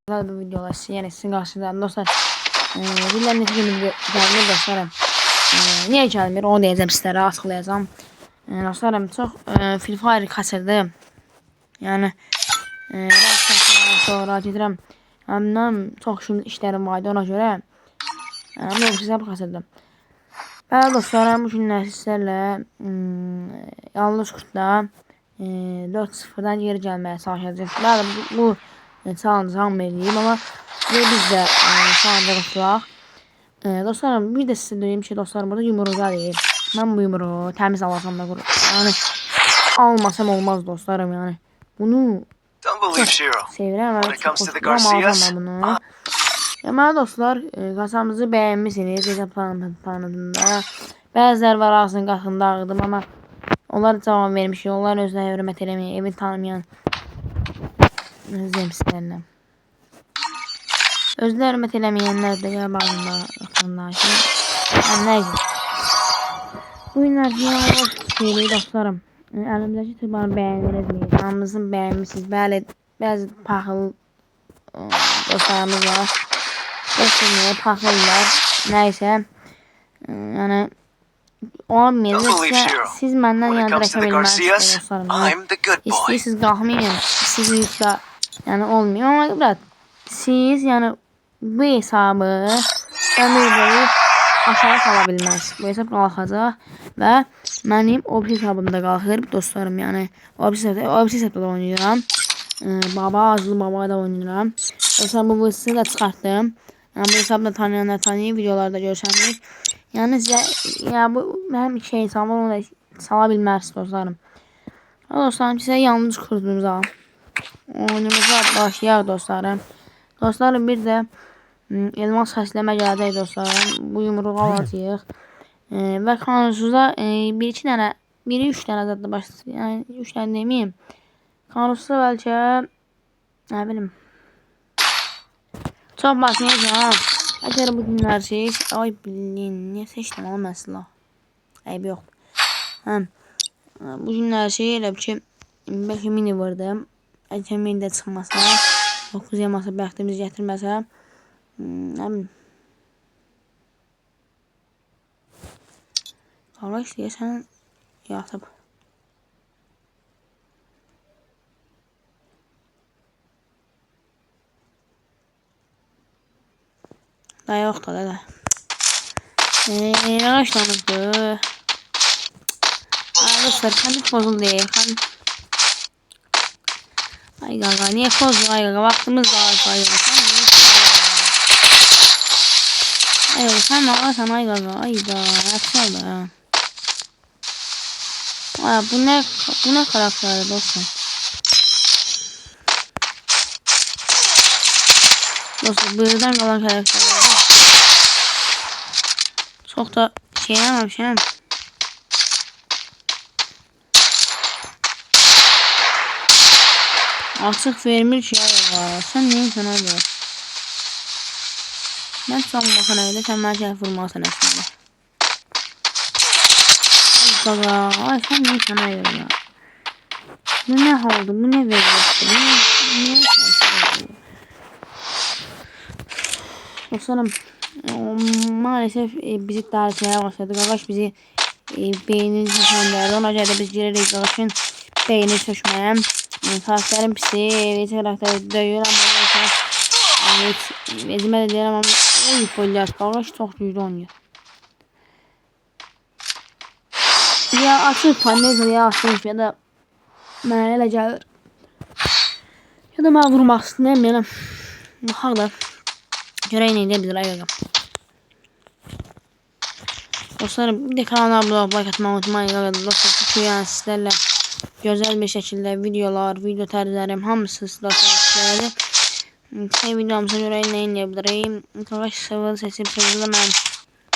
Güzel bir videolar yani sizin karşınızda dostlar. Dilleriniz gibi gelmir dostlarım. Niye gelmir onu diyeceğim sizlere, açıklayacağım. Dostlarım çok Free Fire kaçırdım. Yani sonra gedirəm. Həmdən çox işlərim vardı ona görə. Mən sizə kaçırdım. Bəli dostlarım, bu günlər sizlərlə yalnız kurtda 4-0'dan geri gelmeye çalışacağız. Bəli bu challenge hamleyim ama biz de challenge kurtulaq. Dostlarım bir de size diyeyim ki dostlarım burada yumruğu değil. Ben bu yumruğu temiz alsam da kururum. Yani almasam olmaz dostlarım yani. Bunu çok sevirəm ve çok hoşlanıram, alsam bunu. Deməli dostlar, kasamızı bəyənmişsiniz. Hesab tanıdığında bəziləri var ağzının qatında ağıdım ama onlar cavab vermiş. Onlar özünə hörmət eləməyə, evi tanımayan zemsizlərlə. Özünə hörmət eləməyənlər də ya bağında qatında. Nəyəcək. Bu günlər yavaş şeyliyi dostlarım. Əlimdəki tırmanı bəyəniriz. Kanalımızın bəyənmişsiniz. Bəli, bəzi paxıl dostlarımız var. Dostlarımız paxıllar. Nəysə. Yəni olmayacaqsa siz məndən yandırışa bilməlisiniz dostlarım. İstəyirsiniz qalxmayın. İstəyirsiniz yəni olmuyor ama biraz siz yəni bu hesabı ömür boyu aşağı sala bilməz. Bu hesab qalxacaq və mənim o hesabımda qalxır dostlarım. Yəni o hesabda da oynayıram. Azlı baba da oynayıram. Hesabı bu hesabı da çıxartdım. Yəni bu hesabda tanıyanlar tanıyır, videolarda görsənir. Yəni sizə ya bu mənim iki hesabım onu da sala bilmərsiniz dostlarım. Dostlarım sizə yalnız kurduğumuza oyunumuza başlayaq dostlarım. Dostlarım bir də elmas xəsləmə gələcək dostlarım. Bu yumruğu alacağıq. Və kanunsuzda 1-2 dənə, 1-3 dənə zadda başlayacaq. Yəni 3 dənə deməyim. Kanunsuzda bəlkə nə bilim. Çox başlayacağım. Əgər bu günlər ay bilin, niyə seçdim ama məsələ. Eybi yoxdur. Bu günlər elə ki bəlkə mini vurdum. Əgər mini də çıxmasa, 9 yamasa bəxtimiz gətirməsə, nə bilim. Qala istəyirsən yatıb. Da yoxdur da. Yavaşlanıbdı. Arkadaşlar kanıt bozuldu. Ay gaga niye bozuldu ay gaga vaktimiz var ay gaga. Ay gaga sen ağlasan ay gaga ay da yapsal da ya. Ay bu ne karakteri dostum. Dostum birden kalan karakterler. Çok da şey yapmamışım. Açık vermiş ya var. Sen neyin sana ver? Ben son bakın öyle sen bana şey vurmasın aslında. Ay gaga. Ay sen neyin sana ver ya? Bu ne oldu? Bu ne veriyorsun? Ne dostlarım maalesef bizi tartışmaya başladı. Qaqaş bizi beynini sökmənlərdi. Ona görə də biz girərik Qaqaşın beynini sökməyə. Karakterim pisi, karakteri döyür ama ezmə də deyirəm ama oy polyat. Qaqaş çox güclü oynuyor. Ya açıq panel ya açıq ya da mənə elə gəlir. Ya da mən vurmaq istəyirəm yəni. Baxaq da. Görək nə edə bilir ayağım. Dostlarım bir de kanala abone olmayı, like atmayı unutmayın. Dostlar çünkü yani sizlerle güzel bir şekilde videolar, video tərzlərim hamısı sizlərlə. Videomuza görə nə edə bilərəm. Arkadaş sıvı seçib sıvıda mən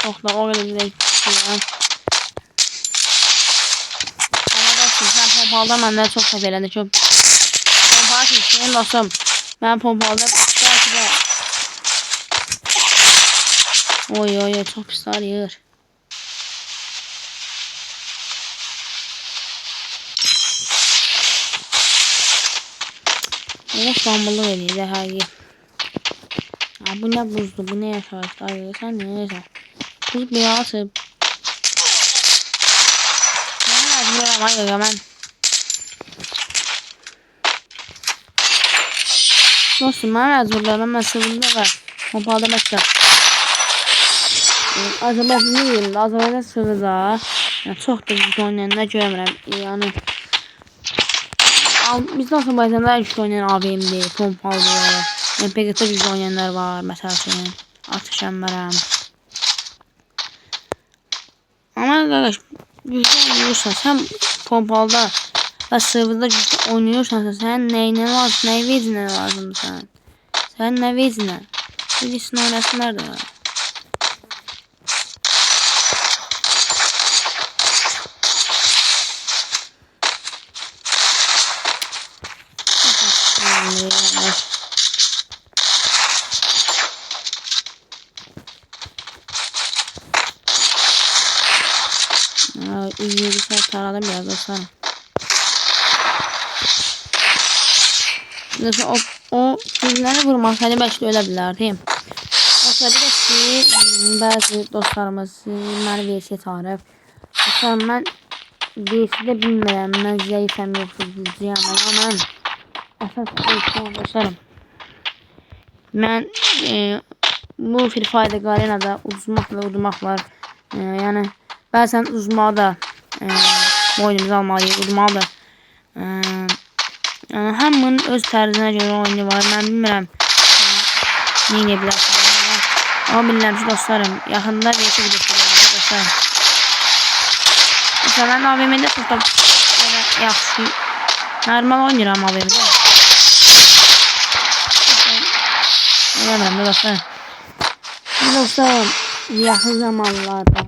çox da o qədər istəyirəm. Arkadaşlar sən pompalda məndən çox səhv elədi ki. Pompala seçdim dostum. Mən pompalda belki de oy çok pis arıyor. Ama sambılı veriyor her yer. Bu ne buzdu? Bu ne yaşamıştı? Ay sen neyse. Buz bir asıp. Ben mecburum ay ben. Dostum ben mecburum. Ben sıvırda var. Pompalı başka. Azərbaycan deyildi. Azərbaycan sıvıda. Yəni çox da güclü oynayanlar görmürəm. Yəni bizdə Azərbaycanda güclü oynayan AVM'dir, pompalıdır. Yəni PGT güclü oynayanlar var. Məsəl üçün atış əmmərəm. Amma qardaş güclü oynayırsan, sən pompalıda və sıvıda güclü oynuyorsansa, sən nəyinə lazım, nəyi vecinə lazımdır sən? Sən nə vecinə? Birisini oynasınlar da. İyi bir taradım biraz dostlar. Mesela o filmleri vurmasaydı belki öyle bilərdim. Dostlar bir de ki bazı dostlarımız məni VC tarif. Dostlar mən VC'de bilmirəm. Mən zəifəm yoxsa güclüyəm. Amma mən əsas dostlarım. Mən bu Free Fire Arena'da uzmaq və udmaq var. Yəni bəzən uzmağı da oyunumuzu almalıyıq, udmağı da. Yəni hamının öz tərzinə görə oyunu var. Mən bilmirəm nə edə bilərsiniz. Amma bilirəm ki dostlarım, yaxında VC videosu olacaq dostlarım. Mesela mən AVM'də çox da belə yaxşı, normal oynayıram AVM'də. Bilmirəm də dostlarım. Dostlarım, yaxın zamanlarda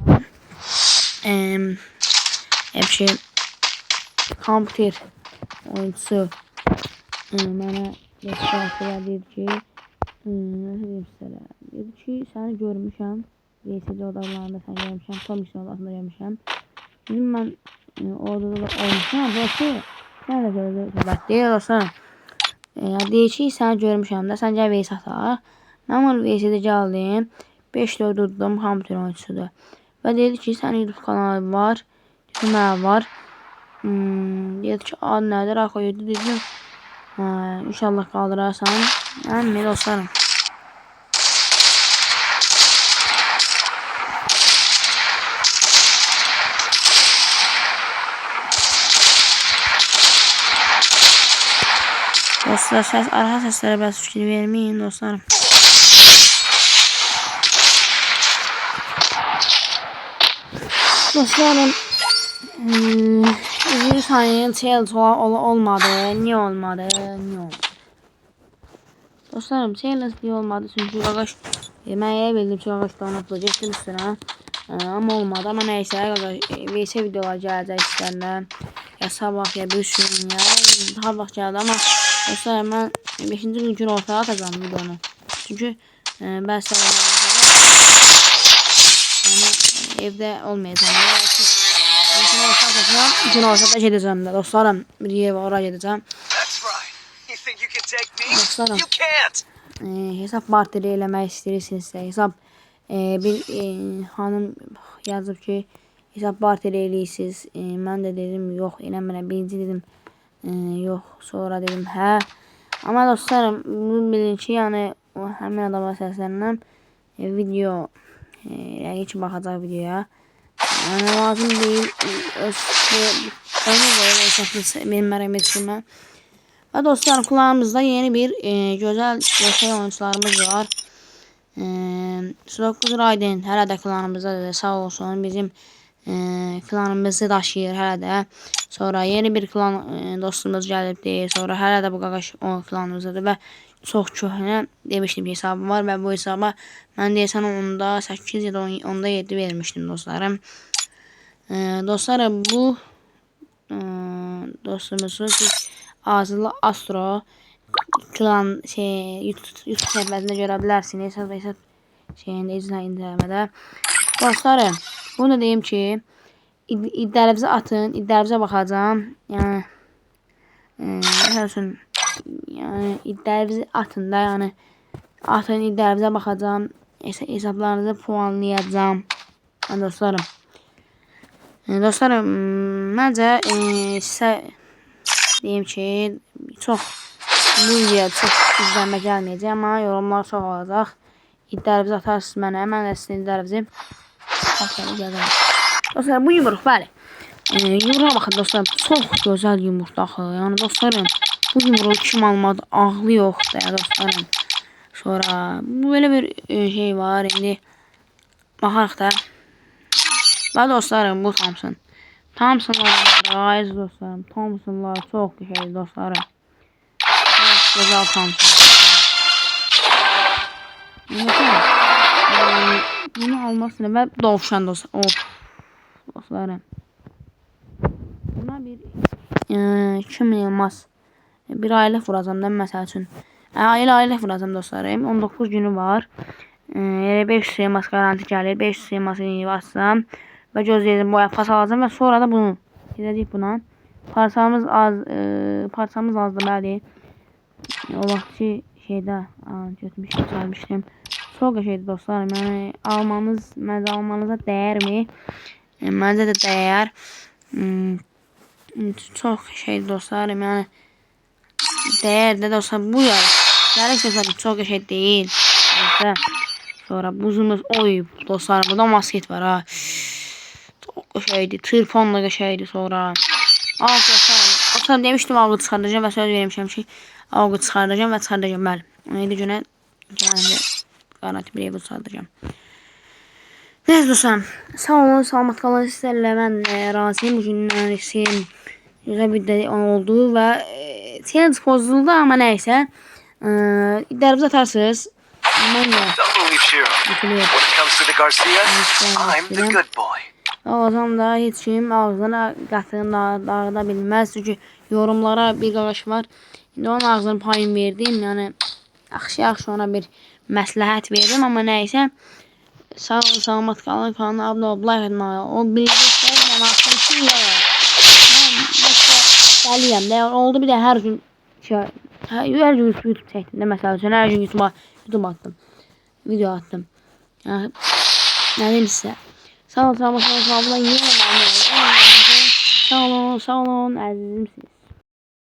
hep şey kompüter oyuncusu mənə destek edir ki, dedi ki, səni görmüşəm, VCD odalarında səni görmüşəm, Tomişin odasında görmüşəm. Dedim mən orada da olmuşam, burası sən də görəcək deyil olsan. Deyir ki, səni görmüşəm də, sən gəl VC ataq. Mən onu VCD gəldim, 5-4 udum, kompüter oyuncusudur. Və dedi ki, sənin YouTube kanalı var, dedim var. Dedi ki, adı nədir, axı dedim. İnşallah qaldırarsan. Əmmi dostlarım. Dostlar, arxa səslərə biraz fikir verməyin dostlarım. Dostlarım, 100 saniyenin challenge olmadı. Niye olmadı? Niye olmadı? Dostlarım, challenge niye olmadı? Çünkü arkadaş mən elə bildim ki, arkadaş donatla getdim üstünə. Amma olmadı. Amma neyse, VC videolar gələcək istərlər. Ya sabah ya bir gün ya daha vaxt gəldi. Amma dostlarım, mən 5-ci gün ortaya atacağım videonu. Çünkü bəzi evde olmayacağım. Gün ortada gedəcəm də dostlarım. Bir yer var, oraya gedəcəm. Dostlarım, hesab barteri eləmək istəyirsinizsə, hesab bir hanım yazıb ki, hesab barteri eləyirsiniz. Mən də dedim, yox, eləmirəm. Birinci dedim, yox, sonra dedim, hə. Amma dostlarım, bilin ki, yəni həmin adama səslənirəm. Video heç baxacaq videoya. Yəni lazım deyil. Benim məramət etmə. Və dostlarım, kulağımızda yeni bir gözəl görsel oyuncularımız var. Sudoku Raiden hələ də klanımızdadır. Sağ olsun, bizim klanımızı daşıyır hələ də. Sonra yeni bir klan dostumuz gəlibdir. Sonra hələ də bu qaqaş o klanımızdadır və çox köhnə demişdim ki, hesabım var və bu hesaba mən deyəsən onda 8 ya da onda 7 vermişdim dostlarım. Dostlarım, bu dostumuzu siz Azılı Astro klan YouTube səhifəsində görə bilərsiniz. Hesab şeyində izləmədə. Dostlarım, bunu da deyim ki, iddialarınızı atın, iddialarınıza baxacağam. Yəni məsəl üçün, yəni iddialarınızı atın da, yəni Atın iddialarınıza baxacağam. Hesablarınızı puanlayacağım. Dostlarım. Dostlarım, məncə sizə deyim ki, bu videoya çox izlənmə gəlməyəcək, amma yorumlar çox olacaq. İddialarınızı atarsınız mənə, mən də sizin iddialarınızı yazarım. Dostlarım, bu yumruq, bəli. Yumruğa baxın dostlarım, çox gözəl yumruq axı. Yəni dostlarım, bu yumruğu kim almadı, ağlı yoxdur ya dostlarım. Sonra bu böyle bir şey var. İndi baxarıq da. Və dostlarım, bu Thompson. Thompsonlar, dostlarım. Thompsonlar çox şey dostlarım. Çox gözəl Thompson. Bunu almasını və dovşan dostlarım. Buna bir 2000 Yılmaz bir aylıq vuracam da məsəl üçün. Aylıq vuracam dostlarım. 19 günü var. 500 Yılmaz garanti gəlir. 500 Yılmaz'ı bassam və gözləyəcəm, boya pas alacam və sonra da bunu edəcək buna. Parçamız azdır, bəli. O vaxt ki şeydə götürmüşdüm. Çox şeydir dostlarım. Yəni almanıza dəyərmi? Məncə də dəyər. Çox şeydir dostlarım. Yəni dəyər də dostlarım, bu yarış. Yarış dostlarım çox şey deyil. Sonra buzumuz, oy dostlarım, burada masket var ha. Çok şeydi, tırpanla şeydi sonra. Dostlarım demiştim avgı çıxardacağım və söz vermişəm ki avgı çıxardacağım və çıxardacağım, bəli. 17 günə garanti bir ev çıxardacağım. Neyse dostlarım, sağ olun, salamat qalın, sizlərlə mən razıyım. Bugündən istəyim güzel bir de oldu və challenge pozuldu, amma nəysə. İddialarınızı atarsınız. Mən də ağzım da heç kim ağzına qatığını dağıda bilməz. Çünki yorumlara bir qardaş var. İndi onun ağzını payım verdim. Yəni yaxşı ona bir məsləhət verdim, amma nəysə. Sağ olun, salamat qalın. Kanalına abunə olub, like etməyi. O bildirsə, mən axşam üçün gəliyəm də. Oldu bir də hər gün YouTube çəkdim də, məsəl üçün hər gün YouTube attım. Video attım. Yəni nə deyim sizə? Sağ olun, salamat qalın. Sağ olun, əzizimsiniz.